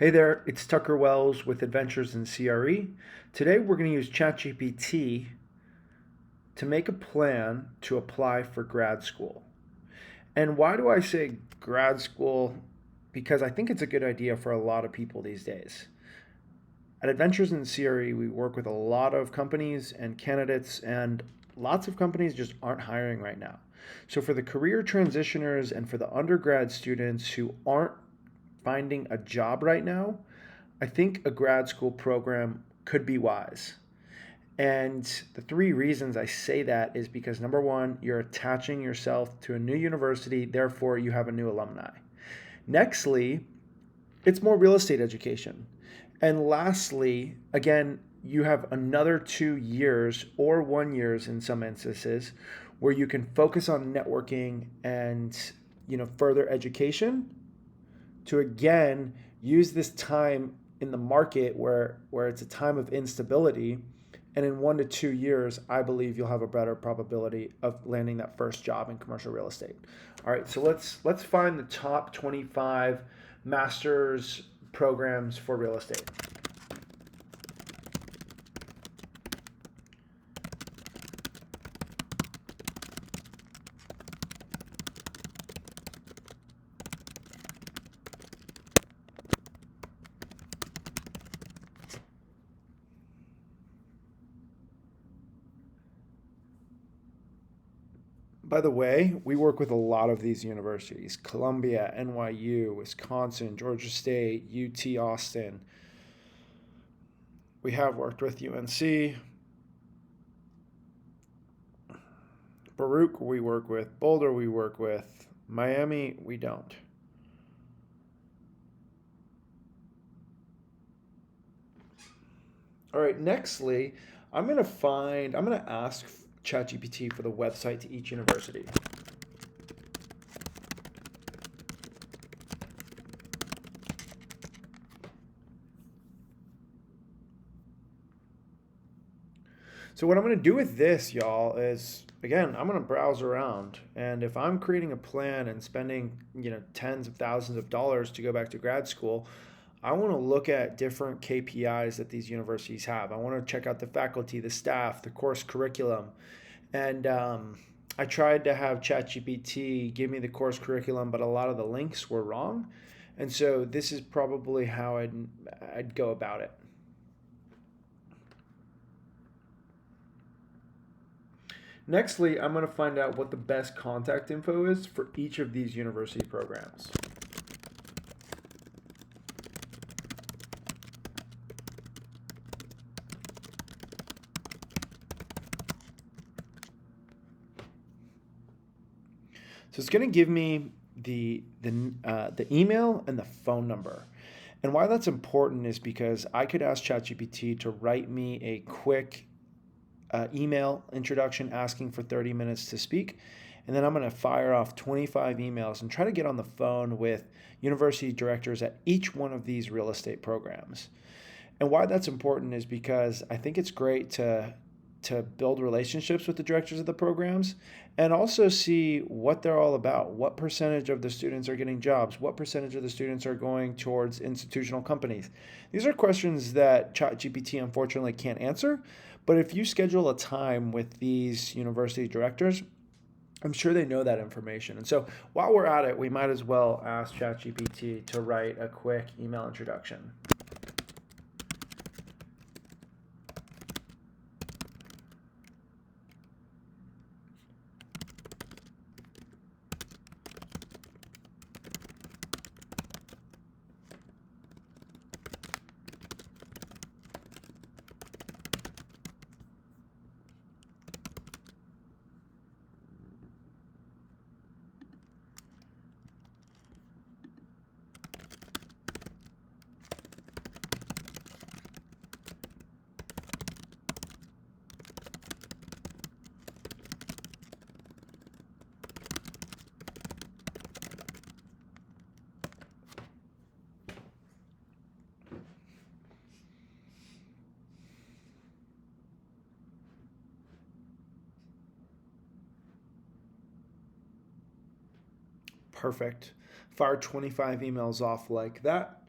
Hey there, it's Tucker Wells with Adventures in CRE. Today we're going to use ChatGPT to make a plan to apply for grad school. And why do I say grad school? Because I think it's a good idea for a lot of people these days. At Adventures in CRE, we work with a lot of companies and candidates, and lots of companies just aren't hiring right now. So, for the career transitioners and for the undergrad students who aren't finding a job right now, I think a grad school program could be wise. And the three reasons I say that is because number one, you're attaching yourself to a new university, therefore, you have a new alumni. Nextly, it's more real estate education. And lastly, again, you have another 2 years or 1 years in some instances where you can focus on networking and further education to again use this time in the market where it's a time of instability, and in 1 to 2 years I believe you'll have a better probability of landing that first job in commercial real estate. All right, so let's find the top 25 master's programs for real estate. By the way, we work with a lot of these universities: Columbia, NYU, Wisconsin, Georgia State, UT Austin. We have worked with UNC, Baruch, we work with Boulder, we work with Miami, we don't. All right, nextly, I'm going to ask ChatGPT for the website to each university. So what I'm going to do with this, y'all, is again, I'm going to browse around, and if I'm creating a plan and spending, tens of thousands of dollars to go back to grad school, I want to look at different KPIs that these universities have. I want to check out the faculty, the staff, the course curriculum, and I tried to have ChatGPT give me the course curriculum, but a lot of the links were wrong, and so this is probably how I'd go about it. Nextly, I'm going to find out what the best contact info is for each of these university programs. So it's going to give me the email and the phone number. And why that's important is because I could ask ChatGPT to write me a quick email introduction asking for 30 minutes to speak. And then I'm going to fire off 25 emails and try to get on the phone with university directors at each one of these real estate programs. And why that's important is because I think it's great to build relationships with the directors of the programs and also see what they're all about. What percentage of the students are getting jobs? What percentage of the students are going towards institutional companies? These are questions that ChatGPT unfortunately can't answer, but if you schedule a time with these university directors, I'm sure they know that information. And so while we're at it, we might as well ask ChatGPT to write a quick email introduction. Perfect. Fire 25 emails off like that.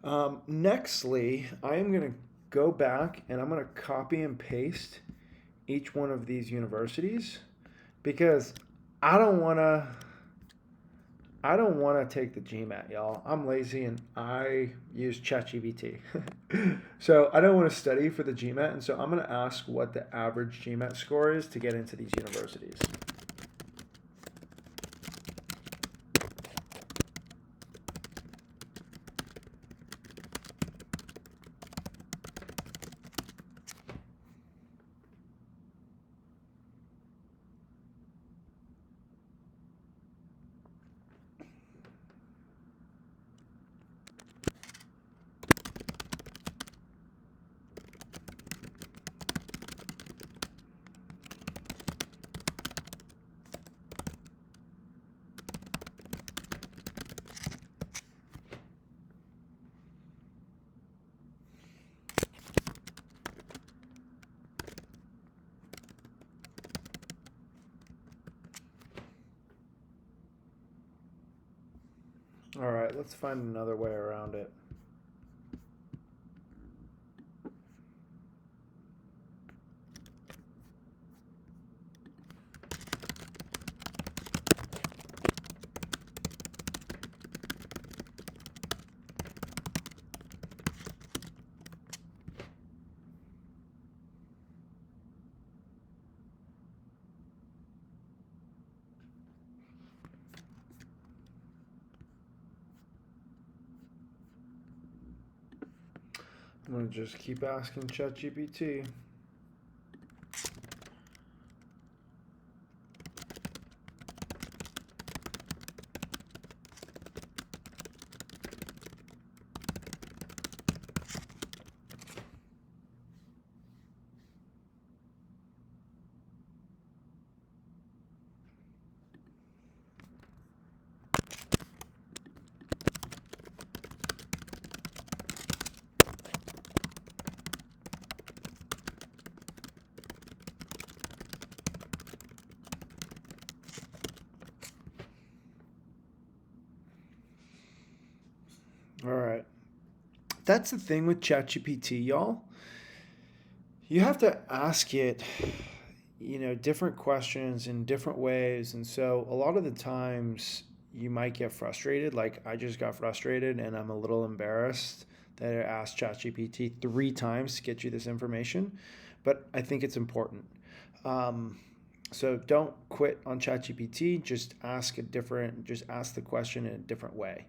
Nextly, I am going to go back and I'm going to copy and paste each one of these universities because I don't want to I don't want to take the GMAT, y'all. I'm lazy and I use ChatGPT. So I don't want to study for the GMAT, and so I'm going to ask what the average GMAT score is to get into these universities. All right, let's find another way around it. I'm going to just keep asking ChatGPT. All right. That's the thing with ChatGPT, y'all. You have to ask it, different questions in different ways. And so a lot of the times you might get frustrated. Like I just got frustrated and I'm a little embarrassed that I asked ChatGPT 3 times to get you this information. But I think it's important. Um, so don't quit on ChatGPT. Just ask the question in a different way.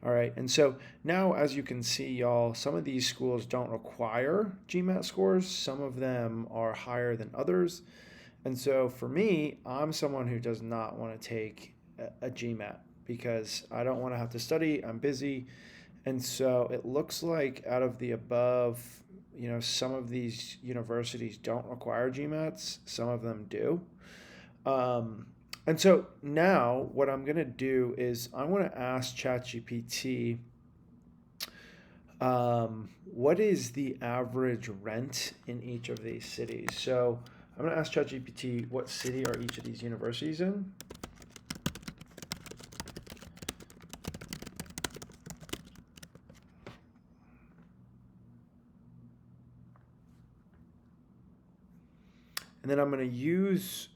All right. And so now, as you can see, y'all, some of these schools don't require GMAT scores. Some of them are higher than others. And so for me, I'm someone who does not want to take a GMAT because I don't want to have to study. I'm busy. And so it looks like out of the above, some of these universities don't require GMATs, some of them do. Um, and so now what I'm going to do is I want to ask ChatGPT what is the average rent in each of these cities. So I'm going to ask ChatGPT what city are each of these universities in. And then I'm going to use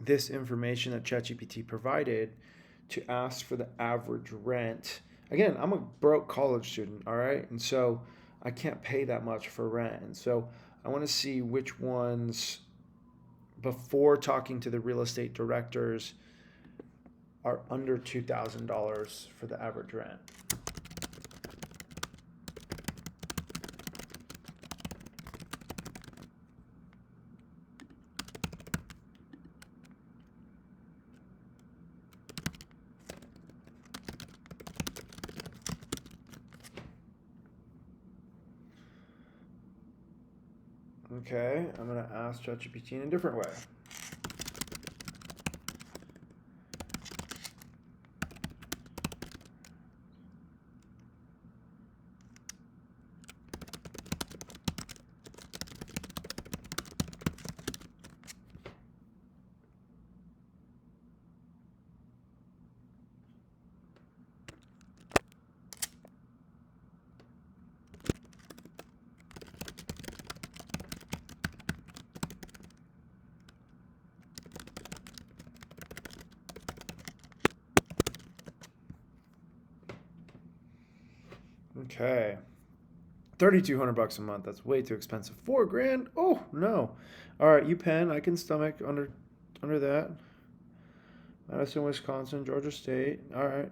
this information that ChatGPT provided to ask for the average rent. Again, I'm a broke college student, all right? And so I can't pay that much for rent. And so I want to see which ones, before talking to the real estate directors, are under $2,000 for the average rent. Okay, I'm going to ask ChatGPT in a different way. Okay. 3,200 bucks a month. That's way too expensive. 4 grand? Oh no. All right, UPenn. I can stomach under that. Madison, Wisconsin, Georgia State. All right.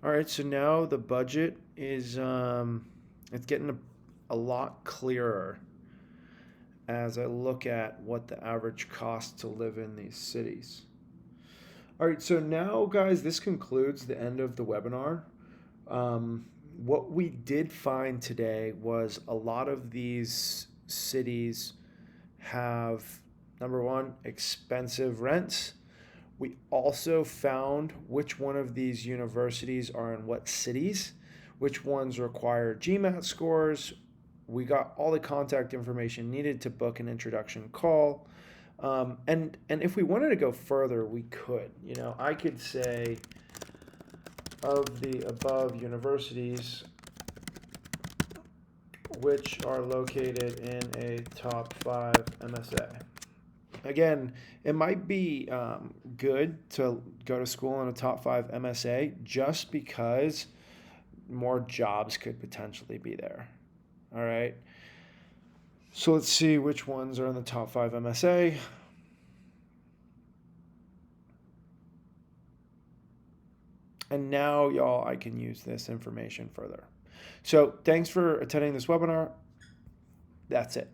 All right. So now the budget is it's getting a lot clearer as I look at what the average cost to live in these cities. All right. So now, guys, this concludes the end of the webinar. Um, what we did find today was a lot of these cities have, number one, expensive rents. We also found which one of these universities are in what cities, which ones require GMAT scores. We got all the contact information needed to book an introduction call. And if we wanted to go further, we could. You know, I could say of the above universities which are located in a top 5 MSA. Again, it might be good to go to school in a top 5 MSA just because more jobs could potentially be there. All right. So let's see which ones are in the top 5 MSA. And now, y'all, I can use this information further. So thanks for attending this webinar. That's it.